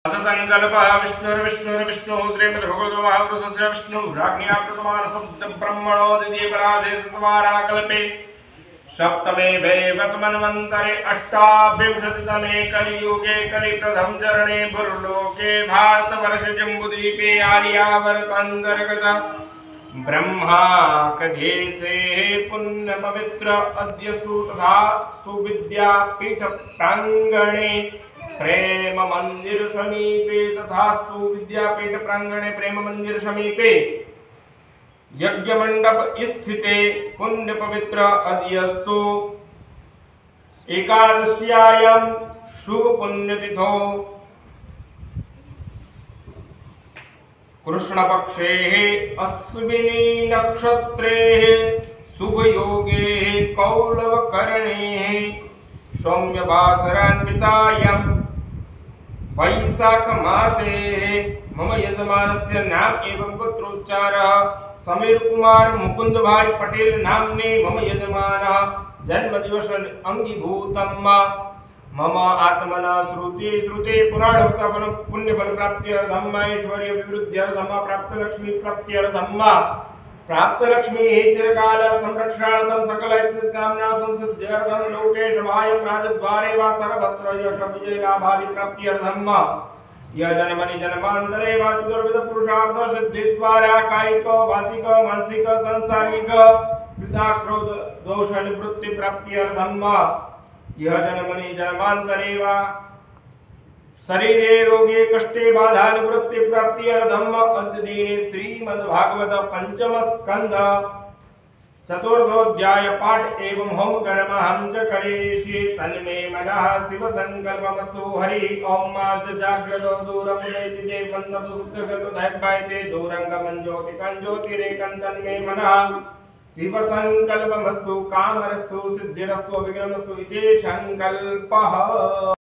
संकल्पः विष्णुर्विष्णुर्विष्णुः श्रीमद्भगवद्भागवतस्य विष्णुराज्ञया प्रथमानसं ब्रह्मणो द्वितीयपराधे सत्वाराकल्पे सप्तमे वैवस्मन्वन्तरे अष्टाविंशतितमे कलियुगे कलिप्रथम चरणे भूर्लोके भारतवर्षजम्बुद्वीपे आर्यावर्तान्तर्गत ब्रह्माकधेशे पुण्यपवित्र अद्यस्तु तथा सुविद्यापीठ प्रांगणे प्रेम मंदिर समीपे तथास्तु विद्यापीठ प्रांगणे प्रेम मंदिर समीपे यज्ञ मंडप स्थिते पुण्य पवित्र अद्यस्तु एकादश्यायां शुभ पुण्यतिथौ कृष्ण पक्षे अश्विनी नक्षत्रे शुभ योगे कौलव करणे सौम्य वासरान्वितायां वैशाख मासे मम यजमानस्य नाम एवं गोत्रोच्चारः समीर कुमार मुकुंद भाई पटेल नाम्ने मम यजमानः जन्मदिवस अंगीभूतं मम आत्मना श्रुते श्रुते पुराणोक्तफल पुण्यफल प्राप्त्यर्थं ऐश्वर्य विवृद्ध्यर्थं प्राप्त लक्ष्मी प्राप्त्यर्थं प्राप्त लक्ष्मी चिरकाल संरक्षणार्थं सकल कामना संसिद्ध्यर्थं लोके समायं राजद्वारे वा सर्वत्र यश विजय लाभादि प्राप्त्यर्थं यजन्मनि जन्मान्तरे वा चतुर्विध पुरुषार्थ सिद्धिद्वारा कायिक वाचिक मानसिक सांसारिक कृताक्रोध दोष निवृत्ति प्राप्त्यर्थं यजन्मनि जन्मान्तरे वा शरीरे रोगे कष्टे बाधा निवृत्ति प्राप्त्यर्थं अद्यदिने श्रीमद्भागवत पंचम स्कंध चतुर्थोऽध्याय पाठ एवं होम कर्म हम च करिष्ये तन्मे मनः शिव संकल्पमस्तु हरि ओम माद जाग्रतो दूरं नैतिजे वन्दतु सुखगतो धैर्यते दूरंगमं ज्योतिकं ज्योतिरेकं तन्मे मनः शिव संकल्पमस्तु कामरस्तु सिद्धिरस्तु विघ्नमस्तु इति संकल्पः।